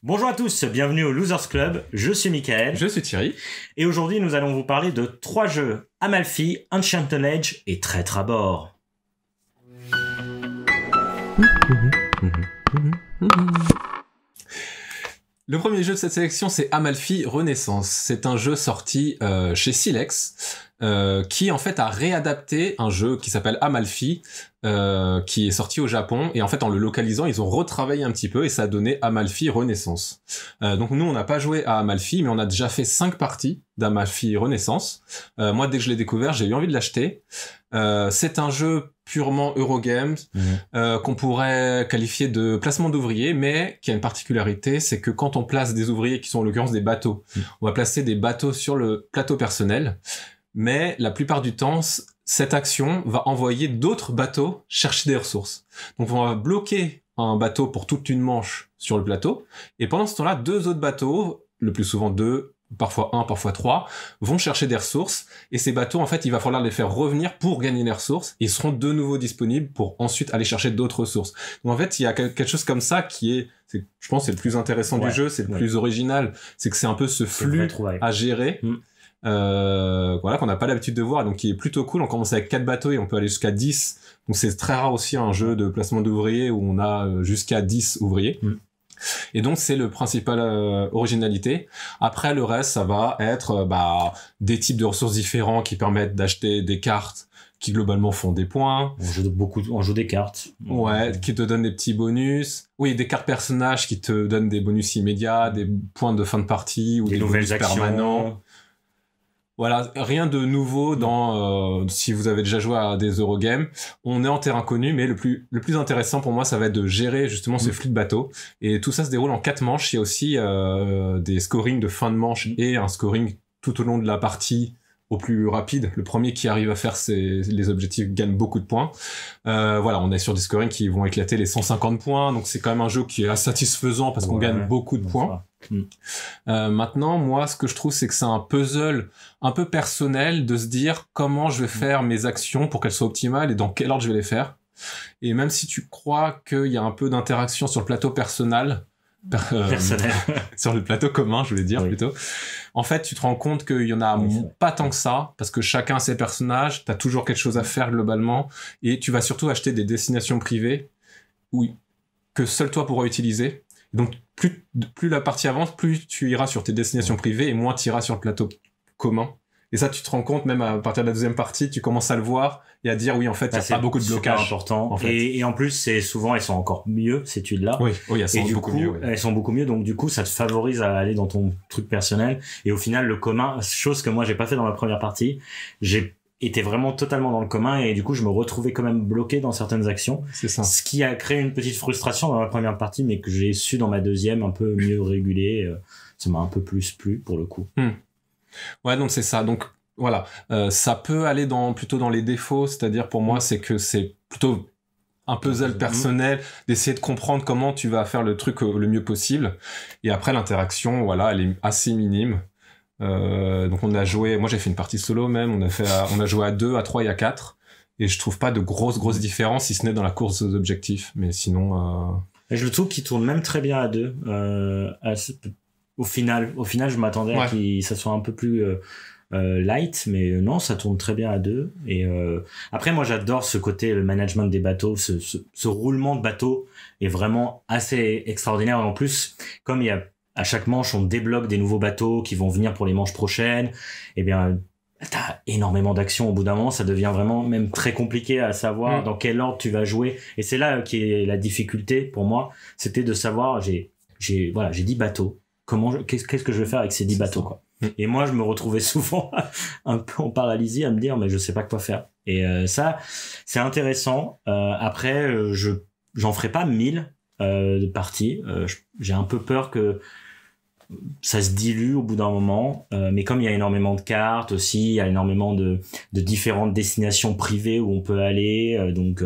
Bonjour à tous, bienvenue au Losers Club, je suis Michael. Je suis Thierry. Et aujourd'hui nous allons vous parler de 3 jeux, Amalfi, Enchanted Age et Traître à bord. Le premier jeu de cette sélection, c'est Amalfi Renaissance. C'est un jeu sorti chez Silex, qui en fait a réadapté un jeu qui s'appelle Amalfi, qui est sorti au Japon. Et en fait, en le localisant, ils ont retravaillé un petit peu et ça a donné Amalfi Renaissance. Donc nous, on n'a pas joué à Amalfi, mais on a déjà fait 5 parties d'Amalfi Renaissance. Moi, dès que je l'ai découvert, j'ai eu envie de l'acheter. C'est un jeu purement Eurogames, qu'on pourrait qualifier de placement d'ouvriers, mais qui a une particularité, c'est que quand on place des ouvriers qui sont en l'occurrence des bateaux, on va placer des bateaux sur le plateau personnel, mais la plupart du temps, cette action va envoyer d'autres bateaux chercher des ressources. Donc on va bloquer un bateau pour toute une manche sur le plateau, et pendant ce temps-là, 2 autres bateaux, le plus souvent 2, parfois 1, parfois 3, vont chercher des ressources, et ces bateaux, en fait, il va falloir les faire revenir pour gagner les ressources, et ils seront de nouveau disponibles pour ensuite aller chercher d'autres ressources. Donc en fait, il y a quelque chose comme ça qui est je pense, c'est le plus intéressant du jeu, c'est le plus original, c'est que c'est un peu ce flux à gérer, voilà, qu'on n'a pas l'habitude de voir, donc qui est plutôt cool. On commence avec 4 bateaux et on peut aller jusqu'à 10, donc c'est très rare aussi un jeu de placement d'ouvriers où on a jusqu'à 10 ouvriers. Et donc c'est le principal originalité. Après le reste, ça va être des types de ressources différents qui permettent d'acheter des cartes qui globalement font des points. On joue des cartes. Ouais, qui te donnent des petits bonus. Oui, des cartes personnages qui te donnent des bonus immédiats, des points de fin de partie ou des nouvelles bonus actions permanents. Voilà, rien de nouveau dans si vous avez déjà joué à des Eurogames. On est en terrain connu, mais le plus intéressant pour moi, ça va être de gérer justement ce flux de bateaux. Et tout ça se déroule en 4 manches. Il y a aussi des scorings de fin de manche et un scoring tout au long de la partie au plus rapide. Le premier qui arrive à faire les objectifs gagne beaucoup de points. Voilà, on est sur des scorings qui vont éclater les 150 points. Donc c'est quand même un jeu qui est satisfaisant parce qu'on gagne beaucoup de points. Maintenant, moi, ce que je trouve, c'est que c'est un puzzle un peu personnel de se dire comment je vais faire mes actions pour qu'elles soient optimales et dans quel ordre je vais les faire. Et même si tu crois qu'il y a un peu d'interaction sur le plateau personnel, sur le plateau commun, je voulais dire plutôt. En fait, tu te rends compte qu'il y en a pas tant que ça, parce que chacun a ses personnages, t'as toujours quelque chose à faire globalement, et tu vas surtout acheter des destinations privées, que seul toi pourras utiliser. Donc, plus la partie avance, plus tu iras sur tes destinations privées, et moins tu iras sur le plateau commun. Et ça, tu te rends compte, même à partir de la deuxième partie, tu commences à le voir et à dire, oui, en fait, il y a pas beaucoup de blocage. C'est important. En fait. Et en plus, elles sont encore mieux, ces tuiles-là. Oui, elles sont beaucoup mieux. Oui. Elles sont beaucoup mieux, donc du coup, ça te favorise à aller dans ton truc personnel. Et au final, le commun, chose que moi, j'ai pas fait dans la première partie, j'ai été vraiment totalement dans le commun et du coup, je me retrouvais quand même bloqué dans certaines actions. C'est ça. Ce qui a créé une petite frustration dans la première partie, mais que j'ai su dans ma deuxième un peu mieux réguler. Ça m'a un peu plus plu, pour le coup. Ouais, donc c'est ça. Donc voilà, ça peut aller plutôt dans les défauts, c'est-à-dire pour moi, c'est que c'est plutôt un puzzle personnel d'essayer de comprendre comment tu vas faire le truc le mieux possible. Et après, l'interaction, voilà, elle est assez minime. Donc on a joué, moi j'ai fait une partie solo même, on a joué à 2, à 3 et à 4. Et je trouve pas de grosses différences, si ce n'est dans la course aux objectifs. Mais sinon... Et je le trouve qu'il tourne même très bien à 2. Au final, je m'attendais à que ça soit un peu plus light, mais non, ça tourne très bien à 2. Et après, moi, j'adore ce côté, le management des bateaux, ce roulement de bateaux est vraiment assez extraordinaire. Et en plus, comme à chaque manche, on débloque des nouveaux bateaux qui vont venir pour les manches prochaines, eh bien, t'as énormément d'actions. Au bout d'un moment, ça devient vraiment même très compliqué à savoir dans quel ordre tu vas jouer. Et c'est là qui est la difficulté pour moi, c'était de savoir, j'ai 10 bateaux. Qu'est-ce que je vais faire avec ces 10 bateaux, quoi. Et moi, je me retrouvais souvent un peu en paralysie à me dire, mais je sais pas quoi faire. Et ça, c'est intéressant. Après, j'en ferai pas 1000 de parties. J'ai un peu peur que ça se dilue au bout d'un moment. Mais comme il y a énormément de cartes aussi, il y a énormément de différentes destinations privées où on peut aller. Donc,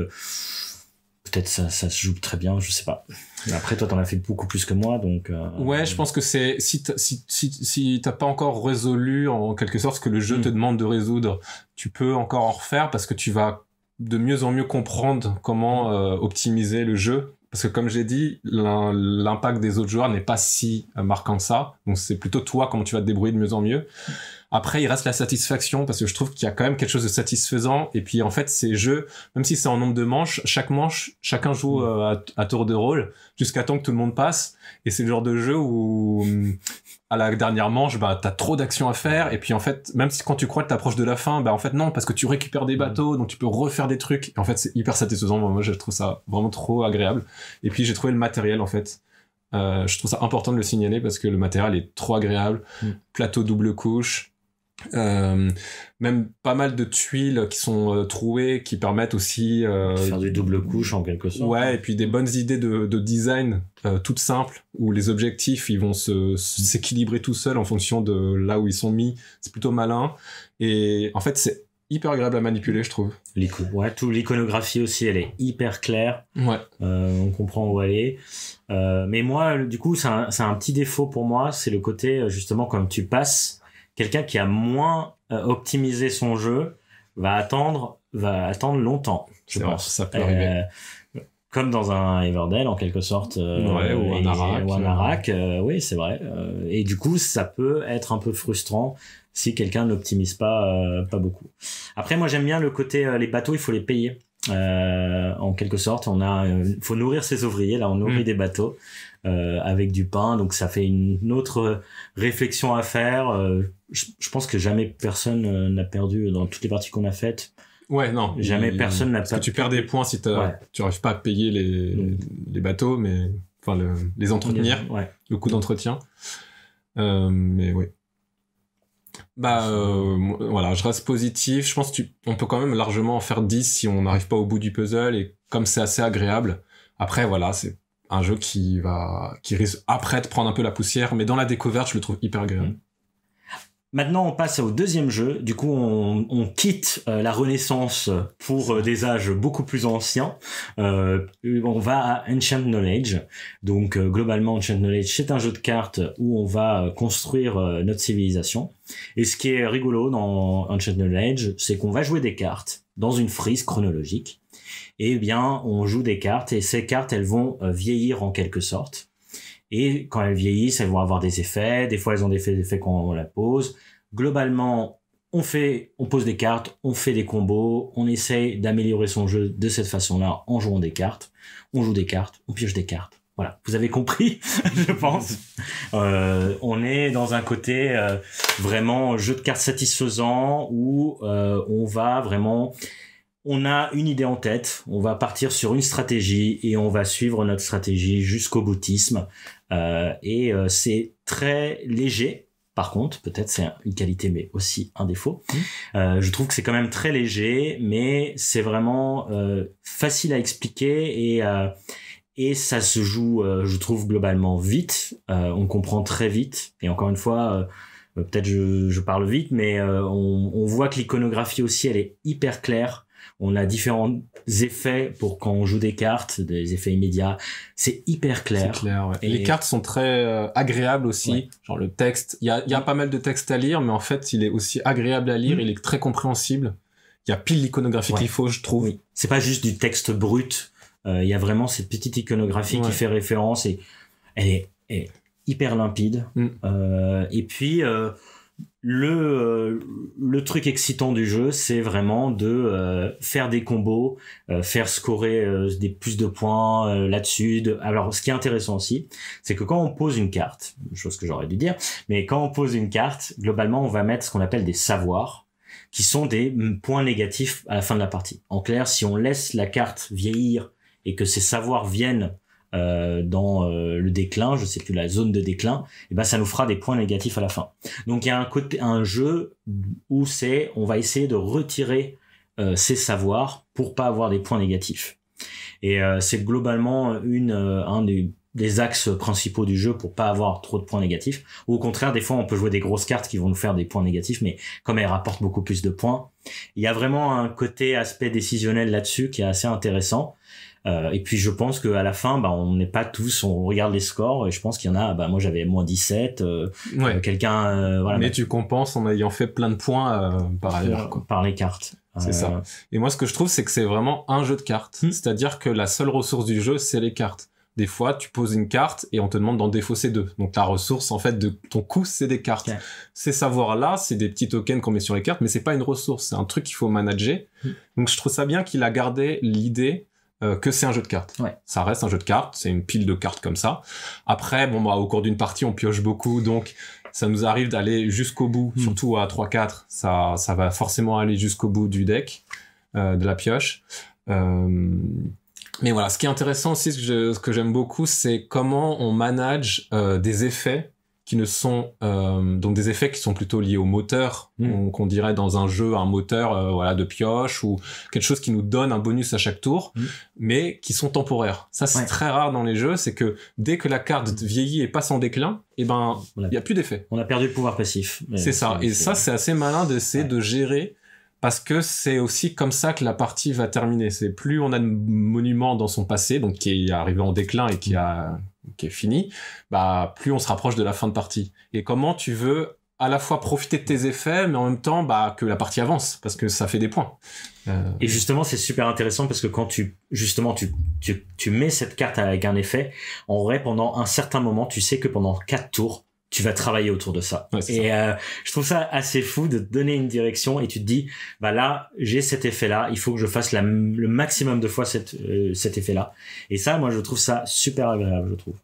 peut-être ça se joue très bien, je sais pas. Mais après, toi, t'en as fait beaucoup plus que moi, donc... Ouais, je pense que c'est... Si t'as pas encore résolu, en quelque sorte, ce que le jeu te demande de résoudre, tu peux encore en refaire, parce que tu vas de mieux en mieux comprendre comment optimiser le jeu parce que comme j'ai dit, l'impact des autres joueurs n'est pas si marquant que ça. Donc c'est plutôt toi comment tu vas te débrouiller de mieux en mieux. Après, il reste la satisfaction, parce que je trouve qu'il y a quand même quelque chose de satisfaisant. Et puis, en fait, ces jeux, même si c'est en nombre de manches, chaque manche, chacun joue à tour de rôle, jusqu'à temps que tout le monde passe. Et c'est le genre de jeu où, à la dernière manche, bah, t'as trop d'actions à faire. Et puis, en fait, même si quand tu crois que t'approches de la fin, bah, en fait, non, parce que tu récupères des bateaux, donc tu peux refaire des trucs. Et en fait, c'est hyper satisfaisant. Moi, je trouve ça vraiment trop agréable. Et puis, j'ai trouvé le matériel, en fait. Je trouve ça important de le signaler parce que le matériel est trop agréable. Plateau double couche. Même pas mal de tuiles qui sont trouées, qui permettent aussi faire du double couche en quelque sorte. Ouais, et puis des bonnes idées de design toutes simples, où les objectifs ils vont s'équilibrer tout seuls en fonction de là où ils sont mis. C'est plutôt malin, et en fait c'est hyper agréable à manipuler, je trouve. Ouais, tout l'iconographie aussi, elle est hyper claire. Ouais. On comprend où aller. Mais moi, du coup, c'est un petit défaut pour moi, c'est le côté justement quand tu passes. Quelqu'un qui a moins optimisé son jeu va attendre longtemps, je pense. Ça peut arriver. Comme dans un Everdell, en quelque sorte. Ouais, ou un Arak. Oui, c'est vrai. Et du coup, ça peut être un peu frustrant si quelqu'un n'optimise pas beaucoup. Après, moi, j'aime bien le côté, les bateaux, il faut les payer. En quelque sorte, faut nourrir ses ouvriers. Là, on nourrit des bateaux. Avec du pain, donc ça fait une autre réflexion à faire. Je pense que jamais personne n'a perdu dans toutes les parties qu'on a faites. Ouais, non. Jamais personne n'a perdu. Parce que tu perds des points si tu arrives pas à payer les bateaux, mais enfin les entretenir, le coût d'entretien. Mais oui. Voilà, je reste positif. Je pense on peut quand même largement en faire 10 si on n'arrive pas au bout du puzzle, et comme c'est assez agréable. Après, voilà, c'est un jeu qui risque après de prendre un peu la poussière, mais dans la découverte, je le trouve hyper agréable. Maintenant, on passe au deuxième jeu. Du coup, on quitte la Renaissance pour des âges beaucoup plus anciens. On va à Ancient Knowledge. Donc, globalement, Ancient Knowledge, c'est un jeu de cartes où on va construire notre civilisation. Et ce qui est rigolo dans Ancient Knowledge, c'est qu'on va jouer des cartes dans une frise chronologique. Et bien, on joue des cartes, et ces cartes, elles vont vieillir en quelque sorte. Et quand elles vieillissent, elles vont avoir des effets. Des fois, elles ont des effets quand on la pose. Globalement, on pose des cartes, on fait des combos, on essaye d'améliorer son jeu de cette façon-là en jouant des cartes. On joue des cartes, on pioche des cartes. Voilà, vous avez compris, je pense. On est dans un côté vraiment jeu de cartes satisfaisant où on va vraiment... On a une idée en tête, on va partir sur une stratégie et on va suivre notre stratégie jusqu'au boutisme. C'est très léger. Par contre, peut-être c'est une qualité mais aussi un défaut. Je trouve que c'est quand même très léger, mais c'est vraiment facile à expliquer et ça se joue, je trouve, globalement vite. On comprend très vite. Et encore une fois, peut-être je parle vite, mais on voit que l'iconographie aussi, elle est hyper claire. On a différents effets pour quand on joue des cartes, des effets immédiats. C'est hyper clair. C'est clair, ouais. Et les cartes sont très agréables aussi. Ouais. Genre le texte, il y a pas mal de texte à lire, mais en fait, il est aussi agréable à lire. Il est très compréhensible. Il y a pile l'iconographie qu'il faut, je trouve. Oui. C'est pas juste du texte brut. Il y a vraiment cette petite iconographie qui fait référence et elle est hyper limpide. Et puis le truc excitant du jeu, c'est vraiment de faire des combos, faire scorer des plus de points là-dessus. Alors, ce qui est intéressant aussi, c'est que quand on pose une carte, chose que j'aurais dû dire, mais quand on pose une carte, globalement, on va mettre ce qu'on appelle des savoirs, qui sont des points négatifs à la fin de la partie. En clair, si on laisse la carte vieillir et que ces savoirs viennent dans le déclin, je sais plus, la zone de déclin, et ben ça nous fera des points négatifs à la fin. Donc il y a un jeu où on va essayer de retirer ces savoirs pour pas avoir des points négatifs. Et c'est globalement un des axes principaux du jeu pour pas avoir trop de points négatifs. Ou au contraire, des fois on peut jouer des grosses cartes qui vont nous faire des points négatifs, mais comme elles rapportent beaucoup plus de points, il y a vraiment un côté aspect décisionnel là-dessus qui est assez intéressant. Et puis je pense qu'à la fin, on n'est pas tous, on regarde les scores, et je pense qu'il y en a, moi j'avais moins 17, quelqu'un... voilà, mais tu compenses en ayant fait plein de points par ailleurs, quoi. Par les cartes. C'est ça. Et moi ce que je trouve, c'est que c'est vraiment un jeu de cartes. C'est-à-dire que la seule ressource du jeu, c'est les cartes. Des fois, tu poses une carte et on te demande d'en défausser 2. Donc la ressource, en fait, de ton coup, c'est des cartes. Okay. Ces savoirs-là, c'est des petits tokens qu'on met sur les cartes, mais c'est pas une ressource. C'est un truc qu'il faut manager. Donc je trouve ça bien qu'il a gardé l'idée que c'est un jeu de cartes. Ouais. Ça reste un jeu de cartes, c'est une pile de cartes comme ça. Après, au cours d'une partie, on pioche beaucoup, donc ça nous arrive d'aller jusqu'au bout, surtout à 3-4. Ça va forcément aller jusqu'au bout du deck, de la pioche. Mais voilà, ce qui est intéressant aussi, ce que j'aime beaucoup, c'est comment on manage des effets qui ne sont donc des effets qui sont plutôt liés au moteur, qu'on dirait dans un jeu un moteur de pioche ou quelque chose qui nous donne un bonus à chaque tour, mais qui sont temporaires. Ça c'est très rare dans les jeux, c'est que dès que la carte vieillit et passe en déclin, il y a plus d'effet. On a perdu le pouvoir passif. C'est ça, et ça c'est assez malin d'essayer de gérer. Parce que c'est aussi comme ça que la partie va terminer. C'est plus on a de monuments dans son passé, donc qui est arrivé en déclin et qui est fini, plus on se rapproche de la fin de partie. Et comment tu veux à la fois profiter de tes effets, mais en même temps que la partie avance, parce que ça fait des points. Et justement, c'est super intéressant parce que quand tu mets cette carte avec un effet, en vrai, pendant un certain moment, tu sais que pendant 4 tours, tu vas travailler autour de ça. Ouais, je trouve ça assez fou de te donner une direction et tu te dis, là, j'ai cet effet-là, il faut que je fasse le maximum de fois cet effet-là. Et ça, moi, je trouve ça super agréable, je trouve.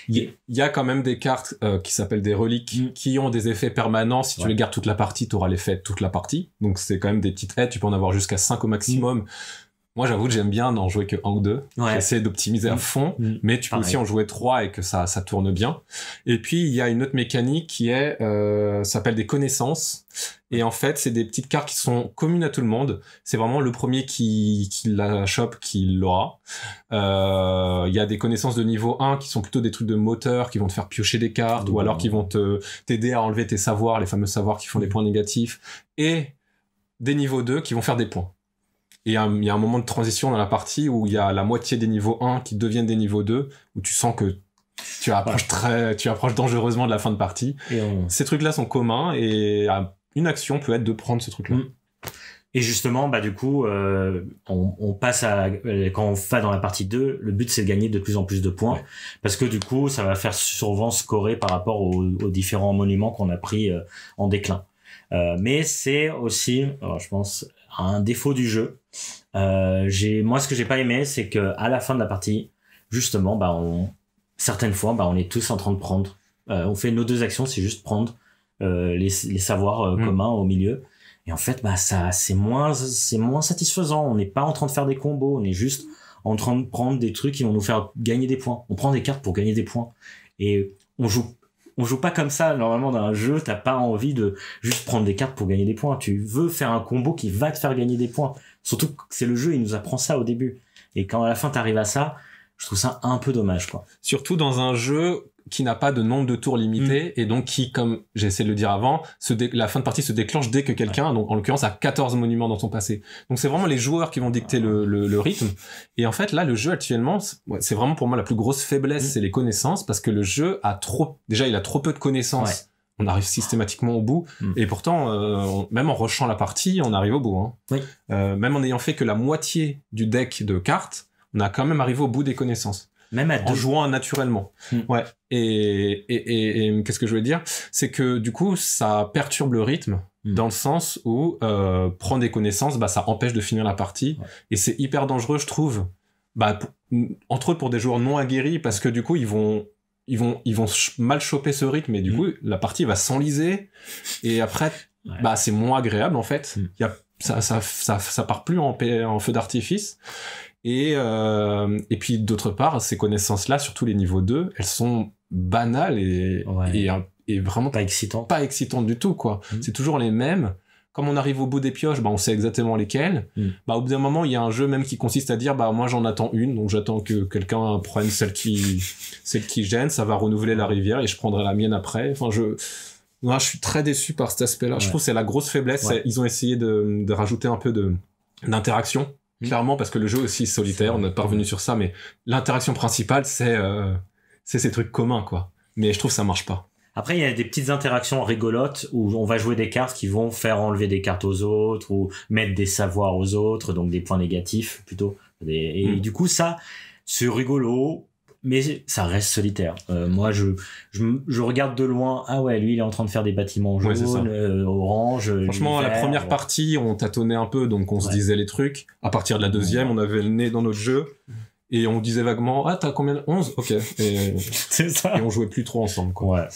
Il y a quand même des cartes qui s'appellent des reliques qui ont des effets permanents. Si tu les gardes toute la partie, tu auras l'effet de toute la partie. Donc c'est quand même des petites aides, tu peux en avoir jusqu'à 5 au maximum. Moi, j'avoue que j'aime bien n'en jouer que 1 ou 2. J'essaie d'optimiser à fond, mais tu peux aussi en jouer 3 et que ça tourne bien. Et puis, il y a une autre mécanique qui s'appelle des connaissances. Et en fait, c'est des petites cartes qui sont communes à tout le monde. C'est vraiment le premier qui la chope qui l'aura. Il y a des connaissances de niveau 1 qui sont plutôt des trucs de moteur, qui vont te faire piocher des cartes, ou alors qui vont t'aider à enlever tes savoirs, les fameux savoirs qui font des points négatifs. Et des niveaux 2 qui vont faire des points. Et il y a un moment de transition dans la partie où il y a la moitié des niveaux 1 qui deviennent des niveaux 2, où tu sens que tu approches dangereusement de la fin de partie. Ces trucs-là sont communs et une action peut être de prendre ce truc-là. Et justement, du coup, on passe quand on va dans la partie 2, le but c'est de gagner de plus en plus de points, parce que du coup, ça va faire souvent scorer par rapport aux différents monuments qu'on a pris en déclin. Mais c'est aussi, je pense, un défaut du jeu. Moi, ce que j'ai pas aimé, c'est que à la fin de la partie, justement, certaines fois, on est tous en train de prendre. On fait nos 2 actions, c'est juste prendre les savoirs communs au milieu. Et en fait, c'est moins satisfaisant. On n'est pas en train de faire des combos, on est juste en train de prendre des trucs qui vont nous faire gagner des points. On prend des cartes pour gagner des points. Et on joue pas comme ça. Normalement, dans un jeu, t'as pas envie de juste prendre des cartes pour gagner des points. Tu veux faire un combo qui va te faire gagner des points. Surtout que c'est le jeu, il nous apprend ça au début. Et quand à la fin t'arrives à ça, je trouve ça un peu dommage, quoi. Surtout dans un jeu qui n'a pas de nombre de tours limité et donc qui, comme j'ai essayé de le dire avant, la fin de partie se déclenche dès que quelqu'un, donc en l'occurrence, a 14 monuments dans son passé. Donc c'est vraiment les joueurs qui vont dicter le rythme. Et en fait, là, le jeu actuellement, c'est vraiment pour moi la plus grosse faiblesse, c'est les connaissances, parce que le jeu il a trop peu de connaissances. On arrive systématiquement au bout. Et pourtant, même en rushant la partie, on arrive au bout. Même en ayant fait que la moitié du deck de cartes, on a quand même arrivé au bout des connaissances. Même en jouant naturellement. Et qu'est-ce que je veux dire, c'est que du coup ça perturbe le rythme dans le sens où prendre des connaissances, ça empêche de finir la partie et c'est hyper dangereux, je trouve, entre autres pour des joueurs non aguerris, parce que du coup ils vont mal choper ce rythme et du coup la partie va s'enliser et après c'est moins agréable en fait. Ça part plus en feu d'artifice. Et puis d'autre part, ces connaissances-là, surtout les niveaux 2, elles sont banales et vraiment pas excitantes. Pas excitantes du tout, quoi. C'est toujours les mêmes. Comme on arrive au bout des pioches, on sait exactement lesquelles. Au bout d'un moment, il y a un jeu même qui consiste à dire, moi j'en attends une, donc j'attends que quelqu'un prenne celle qui gêne, ça va renouveler la rivière et je prendrai la mienne après. Enfin, je suis très déçu par cet aspect-là. Je trouve que c'est la grosse faiblesse. Ils ont essayé de rajouter un peu d'interaction clairement, parce que le jeu aussi est solitaire, on n'est pas revenu sur ça, mais l'interaction principale, c'est ces trucs communs, quoi. Mais je trouve que ça marche pas. Après, il y a des petites interactions rigolotes où on va jouer des cartes qui vont faire enlever des cartes aux autres ou mettre des savoirs aux autres, donc des points négatifs plutôt. Et du coup, ça, c'est rigolo, mais ça reste solitaire. Moi, je regarde de loin. Ah ouais, lui, il est en train de faire des bâtiments jaunes, orange. Franchement, vert, la première partie, on tâtonnait un peu, donc on se disait les trucs. À partir de la deuxième, on avait le nez dans notre jeu. Et on disait vaguement, ah, t'as combien? 11? Ok. C'est ça. Et on jouait plus trop ensemble, quoi.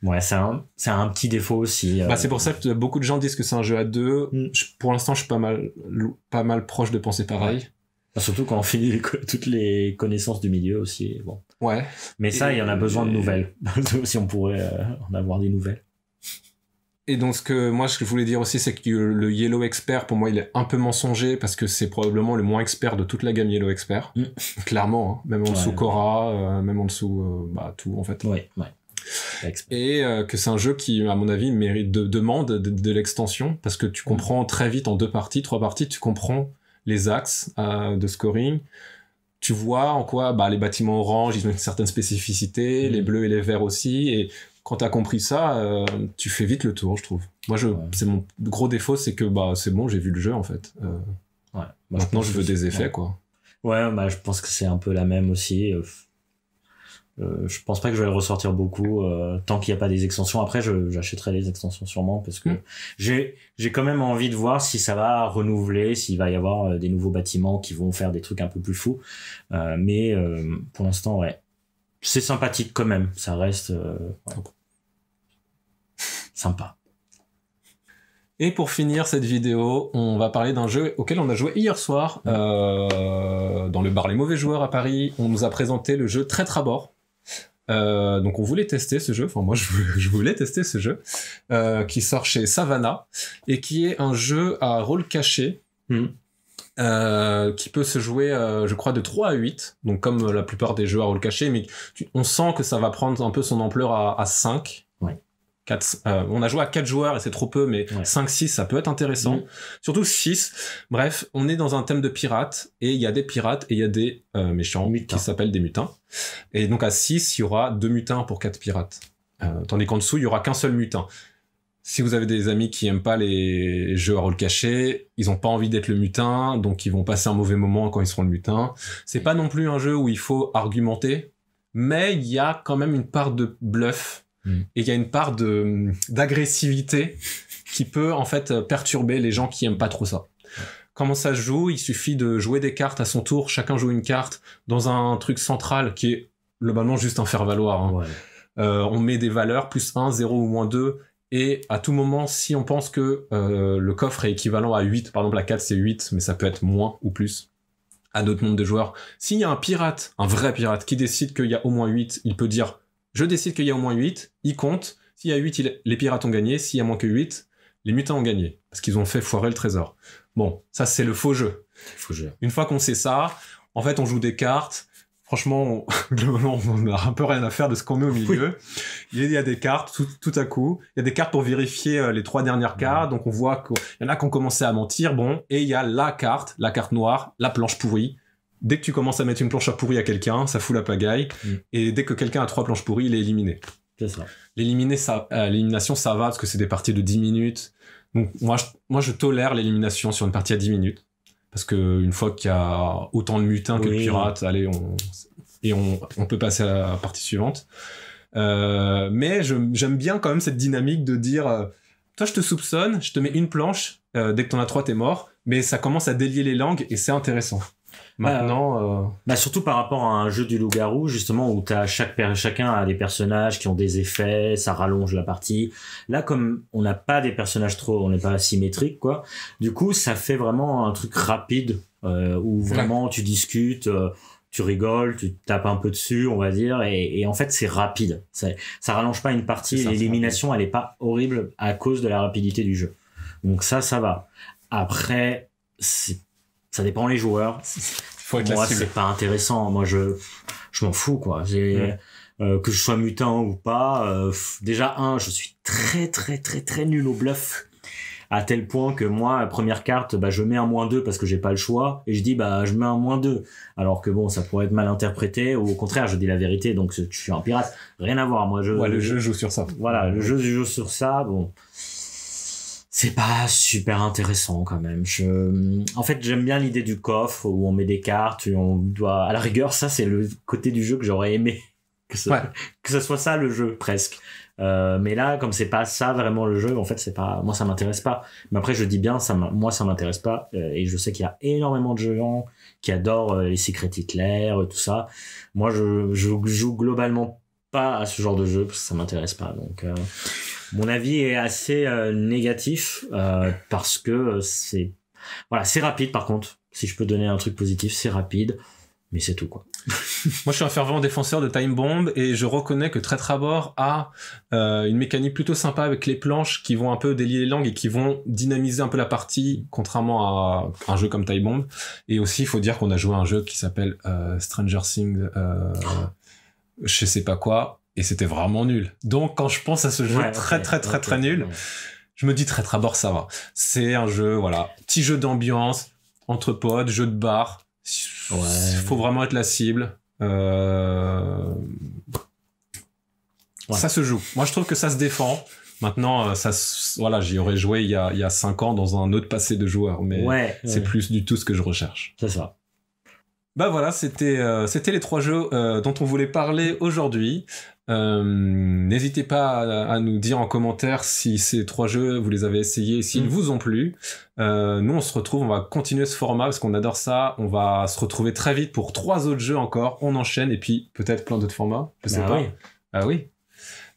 Ouais, c'est un petit défaut aussi. C'est pour ça que beaucoup de gens disent que c'est un jeu à deux. Pour l'instant, je suis pas mal proche de penser pareil. Surtout quand on finit toutes les connaissances du milieu aussi. Bon. Ouais. Mais ça, il y en a besoin de nouvelles. Si on pourrait en avoir des nouvelles. Et donc, ce que je voulais dire aussi, c'est que le Yellow Expert, pour moi, il est un peu mensonger parce que c'est probablement le moins expert de toute la gamme Yellow Expert. Clairement, hein. Même en dessous Cora, même en dessous, tout, en fait. Ouais. Et que c'est un jeu qui, à mon avis, mérite demande de l'extension parce que tu comprends très vite en 3 parties, tu comprends les axes de scoring. Tu vois en quoi les bâtiments orange, ils ont une certaine spécificité, les bleus et les verts aussi, et quand t'as compris ça, tu fais vite le tour, je trouve. Moi, c'est mon gros défaut, c'est que c'est bon, j'ai vu le jeu en fait. Maintenant, je veux des effets, quoi. Ouais, je pense que c'est un peu la même aussi. Je pense pas que je vais le ressortir beaucoup tant qu'il n'y a pas des extensions. Après, j'achèterai les extensions sûrement parce que j'ai quand même envie de voir si ça va renouveler, s'il va y avoir des nouveaux bâtiments qui vont faire des trucs un peu plus fous. Mais pour l'instant, c'est sympathique quand même. Ça reste sympa. Et pour finir cette vidéo, on va parler d'un jeu auquel on a joué hier soir dans le bar Les Mauvais Joueurs à Paris. On nous a présenté le jeu Traître à bord. Donc on voulait tester ce jeu, enfin moi je voulais tester ce jeu qui sort chez Savannah et qui est un jeu à rôle caché qui peut se jouer je crois de 3 à 8, donc comme la plupart des jeux à rôle caché, mais on sent que ça va prendre un peu son ampleur à 5. On a joué à 4 joueurs et c'est trop peu, mais 5-6 ça peut être intéressant. Surtout 6. Bref, on est dans un thème de pirates et il y a des pirates et il y a des méchants qui s'appellent des mutins. Et donc à 6, il y aura 2 mutins pour 4 pirates. Tandis qu'en dessous, il y aura qu'un seul mutin. Si vous avez des amis qui aiment pas les jeux à rôle caché, ils ont pas envie d'être le mutin, donc ils vont passer un mauvais moment quand ils seront le mutin. C'est pas non plus un jeu où il faut argumenter, mais il y a quand même une part de bluff. Et il y a une part d'agressivité qui peut en fait perturber les gens qui aiment pas trop ça. Comment ça se joue? Il suffit de jouer des cartes à son tour, chacun joue une carte dans un truc central qui est globalement juste un faire-valoir. On met des valeurs, plus 1, 0 ou moins 2, et à tout moment, si on pense que le coffre est équivalent à 8, par exemple la 4 c'est 8, mais ça peut être moins ou plus, à d'autres nombres de joueurs. S'il y a un pirate, un vrai pirate, qui décide qu'il y a au moins 8, il peut dire je décide qu'il y a au moins 8, il compte. S'il y a 8, les pirates ont gagné. S'il y a moins que 8, les mutins ont gagné. Parce qu'ils ont fait foirer le trésor. Bon, ça c'est le faux jeu. Une fois qu'on sait ça, en fait on joue des cartes. Franchement, globalement, on a un peu rien à faire de ce qu'on met au milieu. Il y a des cartes tout à coup. Il y a des cartes pour vérifier les 3 dernières cartes. Donc on voit qu'il y en a qui ont commencé à mentir. Bon, et il y a la carte noire, la planche pourrie. Dès que tu commences à mettre une planche à pourri à quelqu'un, ça fout la pagaille. Et dès que quelqu'un a 3 planches pourries, il est éliminé. C'est ça. L'élimination, ça va parce que c'est des parties de 10 minutes. Donc moi, je tolère l'élimination sur une partie à 10 minutes. Parce que une fois qu'il y a autant de mutins que de pirates, allez, on peut passer à la partie suivante. Mais j'aime bien quand même cette dynamique de dire toi, je te soupçonne, je te mets une planche, dès que t'en as 3, t'es mort. Mais ça commence à délier les langues et c'est intéressant. Maintenant, surtout par rapport à un jeu du loup-garou, justement, où t'as chacun a des personnages qui ont des effets, ça rallonge la partie. Là, comme on n'a pas des personnages on n'est pas symétrique, quoi. Du coup, ça fait vraiment un truc rapide, où vraiment tu discutes, tu rigoles, tu tapes un peu dessus, on va dire, et en fait, c'est rapide. Ça rallonge pas une partie. L'élimination, elle est pas horrible à cause de la rapidité du jeu. Donc ça va. Après, ça dépend les joueurs. Moi, c'est pas intéressant. Moi, je m'en fous, quoi. Que je sois mutin ou pas. Déjà, je suis très, très, très, très nul au bluff. à tel point que moi, la première carte, bah, je mets un -2 parce que j'ai pas le choix, et je dis, bah, je mets un -2. Alors que bon, ça pourrait être mal interprété, ou au contraire, je dis la vérité, donc je suis un pirate. Rien à voir, moi, le jeu joue sur ça. Voilà, le jeu joue sur ça, bon. C'est pas super intéressant quand même. En fait, j'aime bien l'idée du coffre où on met des cartes, on doit, à la rigueur, ça c'est le côté du jeu que j'aurais aimé que ce soit ça le jeu presque. Mais là, comme c'est pas ça vraiment le jeu, en fait, c'est pas, moi ça m'intéresse pas. Mais après, je dis bien, moi ça m'intéresse pas, et je sais qu'il y a énormément de gens qui adorent les Secret Hitler, tout ça. Moi, je joue globalement pas à ce genre de jeu parce que ça m'intéresse pas, donc. Mon avis est assez négatif parce que c'est rapide par contre. Si je peux donner un truc positif, c'est rapide, mais c'est tout quoi. Moi, je suis un fervent défenseur de Time Bomb et je reconnais que Trabord a une mécanique plutôt sympa avec les planches qui vont un peu délier les langues et qui vont dynamiser un peu la partie, contrairement à un jeu comme Time Bomb. Et aussi, il faut dire qu'on a joué à un jeu qui s'appelle Stranger Things, je sais pas quoi. Et c'était vraiment nul. Donc, quand je pense à ce jeu très nul, je me dis Trabord, ça va. C'est un jeu, voilà, petit jeu d'ambiance, entre potes, jeu de bar. Faut vraiment être la cible. Ça se joue. Moi, je trouve que ça se défend. Maintenant, j'y aurais joué il y a 5 ans dans un autre passé de joueur, mais c'est plus du tout ce que je recherche. C'est ça. Bah voilà, c'était les 3 jeux dont on voulait parler aujourd'hui. N'hésitez pas à nous dire en commentaire si ces 3 jeux vous les avez essayés, s'ils vous ont plu. Nous on se retrouve, on va continuer ce format parce qu'on adore ça. On va se retrouver très vite pour 3 autres jeux encore. On enchaîne et puis peut-être plein d'autres formats. Je sais pas. Ah oui.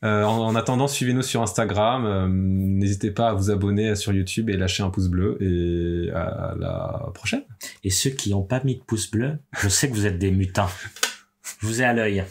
En attendant, suivez-nous sur Instagram. N'hésitez pas à vous abonner sur YouTube et lâcher un pouce bleu. Et à la prochaine. Et ceux qui n'ont pas mis de pouce bleu, je sais que vous êtes des mutins. Je vous ai à l'œil.